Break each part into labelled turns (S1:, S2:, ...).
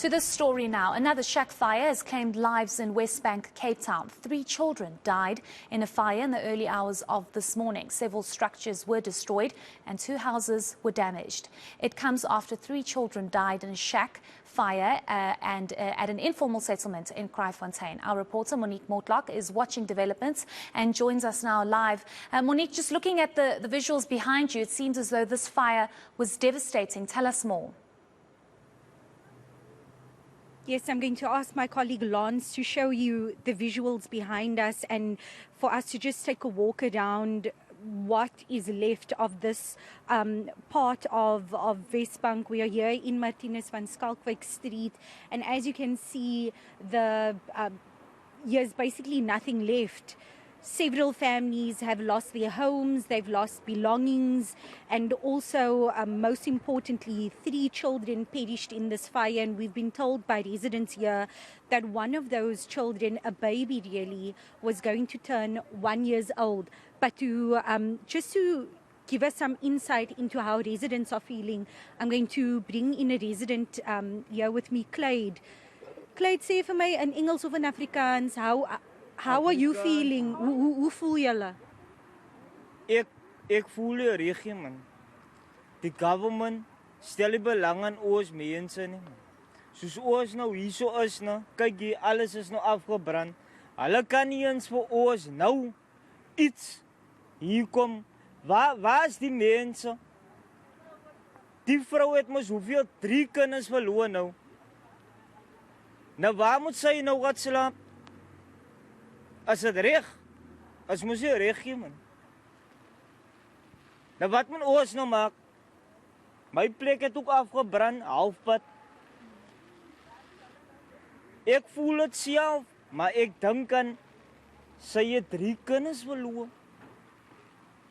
S1: To this story now, another shack fire has claimed lives in Wesbank, Cape Town. 3 children died in a fire in the early hours of this morning. Several structures were destroyed and 2 houses were damaged. It comes after 3 children died in a shack fire at an informal settlement in Kraaifontein. Our reporter Monique Mortlock is watching developments and joins us now live. Monique, just looking at the visuals behind you, it seems as though this fire was devastating. Tell us more.
S2: Yes, I'm going to ask my colleague Lance to show you the visuals behind us and for us to just take a walk around what is left of this part of Wesbank. We are here in Martinez van Schalkwyk Street, and as you can see, there's basically nothing left. Several families have lost their homes, they've lost belongings, and also, most importantly, 3 children perished in this fire. And we've been told by residents here that one of those children, a baby really, was going to turn 1 year old. But just to give us some insight into how residents are feeling, I'm going to bring in a resident here with me, Clyde. Clyde, sê vir my in Engels of in Afrikaans, how are you feeling? Hoe voel julle?
S3: Ek voel die regering, man. Die government stel die belang aan ons mense nie. Soos ons nou hierso is, nou, kyk jy, alles is nou afgebrand. Hulle kan nie eens vir ons nou iets hier kom. Waar is die mense? Die vrou het mos hoeveel 3 kinders verloor nou. Nou waar moet sy nou gaan slaap? As het reg, as moes jy reg gee, man. Nou wat moet ons nou maak? My plek het ook afgebrand, halfpad. Ek voel het self, maar ek dink aan sy het 3 kinders verloor.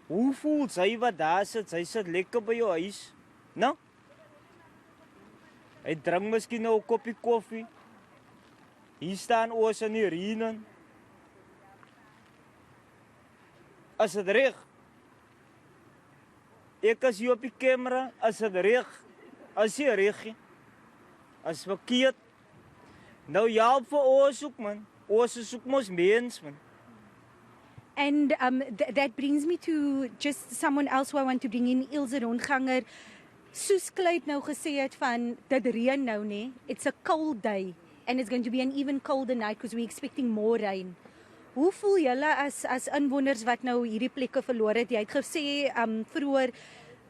S3: Hoe voel sy wat daar sit? Sy sit lekker by jou huis, nou? Hy drink miskien nou 'n koppie koffie. Hier staan ons in die reën. As het reg, ek as hier op die camera, as het reg, as jy reg, as verkeerd, nou help vir ons ook, man. Ons is ook mos mens, man.
S2: And that brings me to just someone else who I want to bring in, Ilse Rondganger. Soos Clyde nou gesê het van, dit reën nou, nee. It's a cold day, and it's going to be an even colder night because we're expecting more rain. Hoe voel julle as inwoners wat nou hierdie plekke verloor het? Jy het gesê vroeër,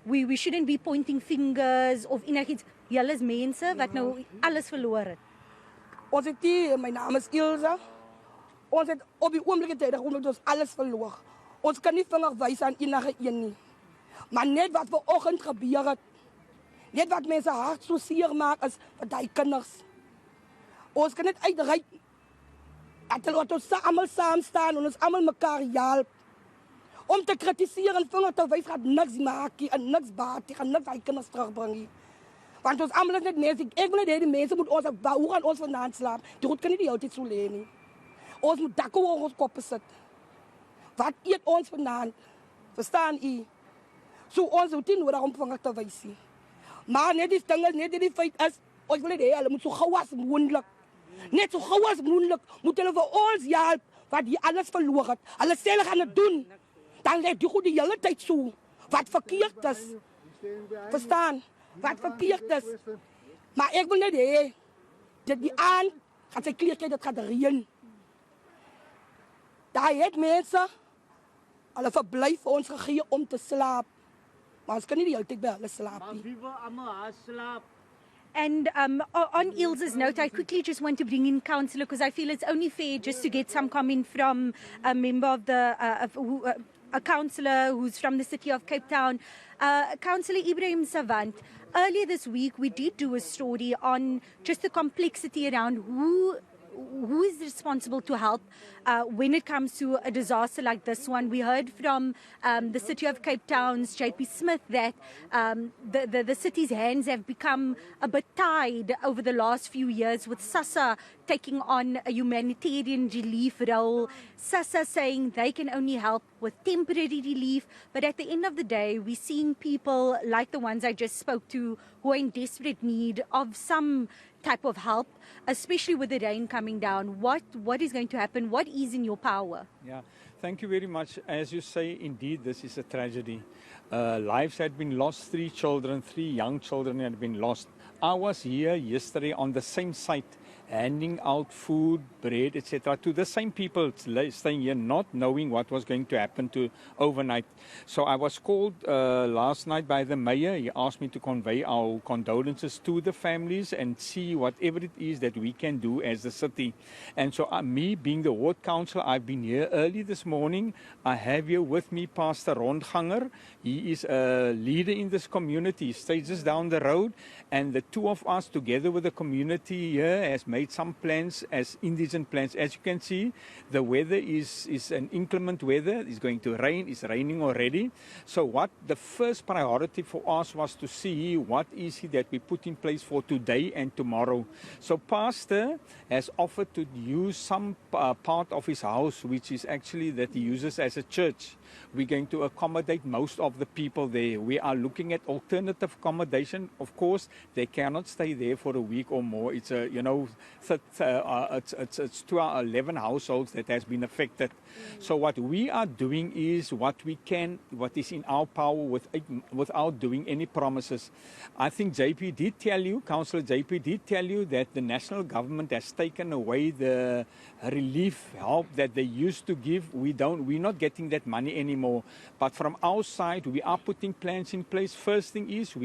S2: we shouldn't be pointing fingers of enigiets. Julle is mense wat nou alles verloor het.
S4: Ons het hier, my naam is Ilse. Ons het op die oomblik omdat ons alles verloor. Ons kan nie vinger wys aan enige een nie. Maar net wat vanoggend gebeur het, net wat mense hart so seer maak is vir daai kinders. Ons kan net uitreik. Dat ons allemaal samen staan en ons allemaal mekaar helpen. Om te kritiseren en vinger te wijzen gaat niks maken en niks baat. Die gaan niks aan je kinders terugbrengen. Want ons allemaal is net mensen. Ik wil niet de mensen moeten ons hoe gaan ons vandaan slapen. Die goed kunnen die altijd zo lenen. Ons moet dakken over ons koppen zetten. Wat eet ons vandaan? Verstaan je? Zo ons moet niet nodig om vinger te wijzen. Maar net die dingen, net die feit is. Ons wil niet helpen. moet zo gauw als mogelijk. Net zo gauw als mogelijk moeten we voor ons helpen wat die alles verloren het. Alles zelf gaan het doen. Dan lijkt die goed de hele tijd zo. Wat verkeerd is. Verstaan? Wat verkeerd is. Maar ik wil niet heen. Dat die aan gaat zijn kleertje dat gaat erin. Daar heeft mensen alle verblijf voor ons gegeven om te slapen. Maar ons kan niet de hele tijd bij hulle slapen.
S3: Maar wie wil allemaal haar slaap?
S2: And on Ilse's note, I quickly just want to bring in Councillor because I feel it's only fair just to get some comment from a member of the, a councillor who's from the city of Cape Town. Councillor Ibrahim Savant, earlier this week we did do a story on just the complexity around who is responsible to help when it comes to a disaster like this one. We heard from the city of Cape Town's JP Smith that the city's hands have become a bit tied over the last few years with SASSA taking on a humanitarian relief role. SASSA saying they can only help with temporary relief, but at the end of the day we're seeing people like the ones I just spoke to who are in desperate need of some type of help, especially with the rain coming down? What is going to happen? What is in your power?
S5: Yeah, thank you very much. As you say, indeed, this is a tragedy. Lives had been lost, 3 children, 3 young children had been lost. I was here yesterday on the same site, handing out food, bread, etc. to the same people staying here, not knowing what was going to happen to overnight. So I was called last night by the mayor. He asked me to convey our condolences to the families and see whatever it is that we can do as the city. And so me being the ward councillor, I've been here early this morning. I have here with me Pastor Rondganger. He is a leader in this community. He stays just down the road, and the 2 of us together with the community here has made some plans as indigent plans. As you can see, the weather is an inclement weather. It's going to rain. It's raining already. So what the first priority for us was to see what is it that we put in place for today and tomorrow. So Pastor has offered to use some part of his house, which is actually that he uses as a church. We're going to accommodate most of the people there. We are looking at alternative accommodation. Of course, they cannot stay there for a week or more. It's a, it's 11 households that has been affected. So what we are doing is what we can, what is in our power without doing any promises. I think JP did tell you, Councillor JP did tell you that the national government has taken away the relief help that they used to give. We're not getting that money anymore. But from our side, we are putting plans in place. First thing is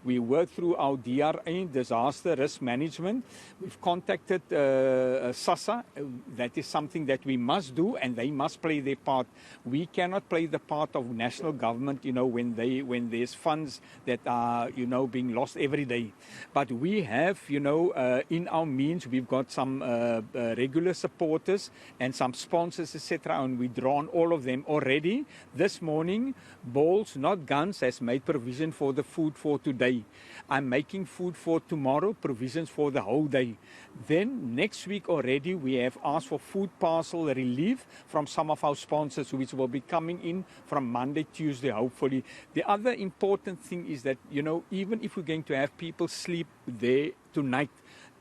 S5: we work through our DRA, disaster risk management. We've contacted SASSA. That is something that we must do, and they must play their part. We cannot play the part of national government, when there's funds that are, being lost every day. But we have, in our means, we've got some regular supporters and some sponsors, etc., and we draw on all of them already. This morning, Balls, not Guns, has made provision for the food for today. I'm making food for tomorrow, provisions for the whole day. Then next week already, we have asked for food parcel relief from some of our sponsors, which will be coming in from Monday, Tuesday, hopefully. The other important thing is that, even if we're going to have people sleep there tonight,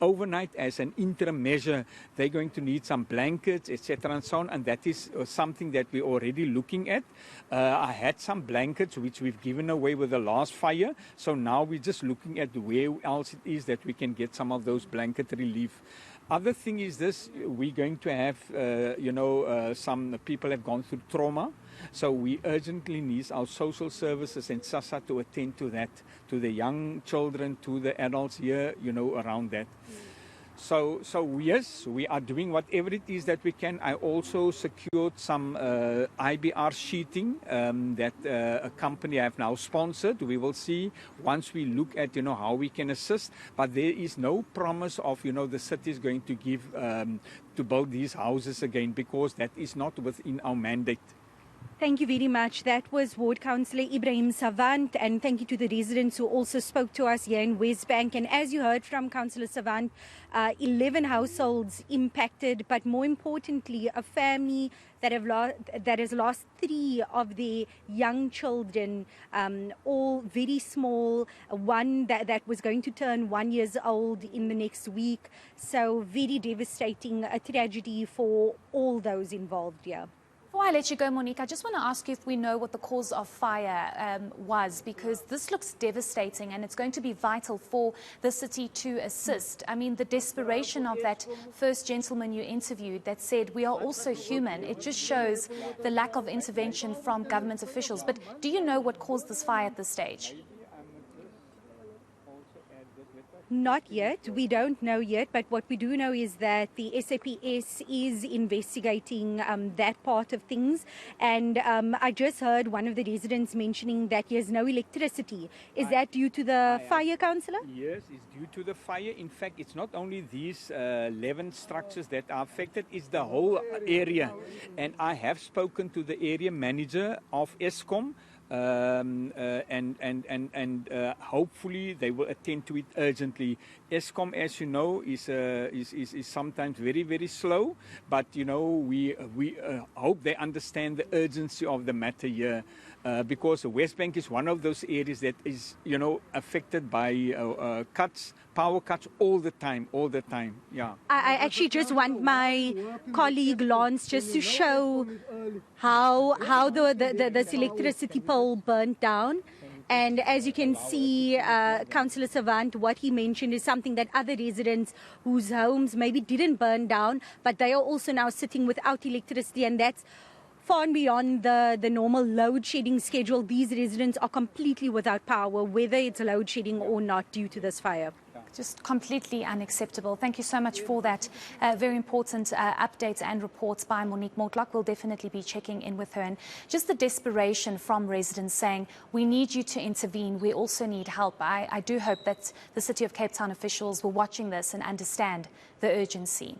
S5: overnight as an interim measure, they're going to need some blankets, etc. and so on, and that is something that we're already looking at. I had some blankets which we've given away with the last fire, so now we're just looking at where else it is that we can get some of those blanket relief. Other thing is this, we're going to have, some people have gone through trauma, so we urgently need our social services and SASSA to attend to that, to the young children, to the adults here, around that. So yes, we are doing whatever it is that we can. I also secured some IBR sheeting that a company I have now sponsored. We will see once we look at, how we can assist. But there is no promise of, the city is going to give to build these houses again, because that is not within our mandate.
S2: Thank you very much. That was Ward Councillor Ibrahim Savant, and thank you to the residents who also spoke to us here in Wesbank. And as you heard from Councillor Savant, 11 households impacted, but more importantly, a family that has lost 3 of their young children, all very small. One that was going to turn 1 year old in the next week. So very devastating, a tragedy for all those involved here.
S1: Before I let you go, Monique, I just want to ask you if we know what the cause of fire was, because this looks devastating and it's going to be vital for the city to assist. I mean, the desperation of that first gentleman you interviewed that said, we are also human, it just shows the lack of intervention from government officials. But do you know what caused this fire at this stage?
S2: Not yet. We don't know yet, but what we do know is that the SAPS is investigating that part of things. And I just heard one of the residents mentioning that he has no electricity. Is that due to the fire, Councillor?
S5: Yes, it's due to the fire. In fact, it's not only these 11 structures that are affected, it's the whole area. And I have spoken to the area manager of Eskom, and hopefully they will attend to it urgently. Eskom, as you know, is sometimes very, very slow, but we hope they understand the urgency of the matter here. because the Wesbank is one of those areas that is, affected by cuts, power cuts all the time. Yeah.
S2: I actually just want my colleague Lance just to show how this electricity pole burnt down. And as you can see, Councillor Savant, what he mentioned is something that other residents whose homes maybe didn't burn down, but they are also now sitting without electricity, and that's far and beyond the normal load shedding schedule. These residents are completely without power, whether it's load shedding or not, due to this fire.
S1: Just completely unacceptable. Thank you so much for that very important updates and reports by Monique Mortlock. We'll definitely be checking in with her. And just the desperation from residents saying, we need you to intervene. We also need help. I do hope that the City of Cape Town officials were watching this and understand the urgency.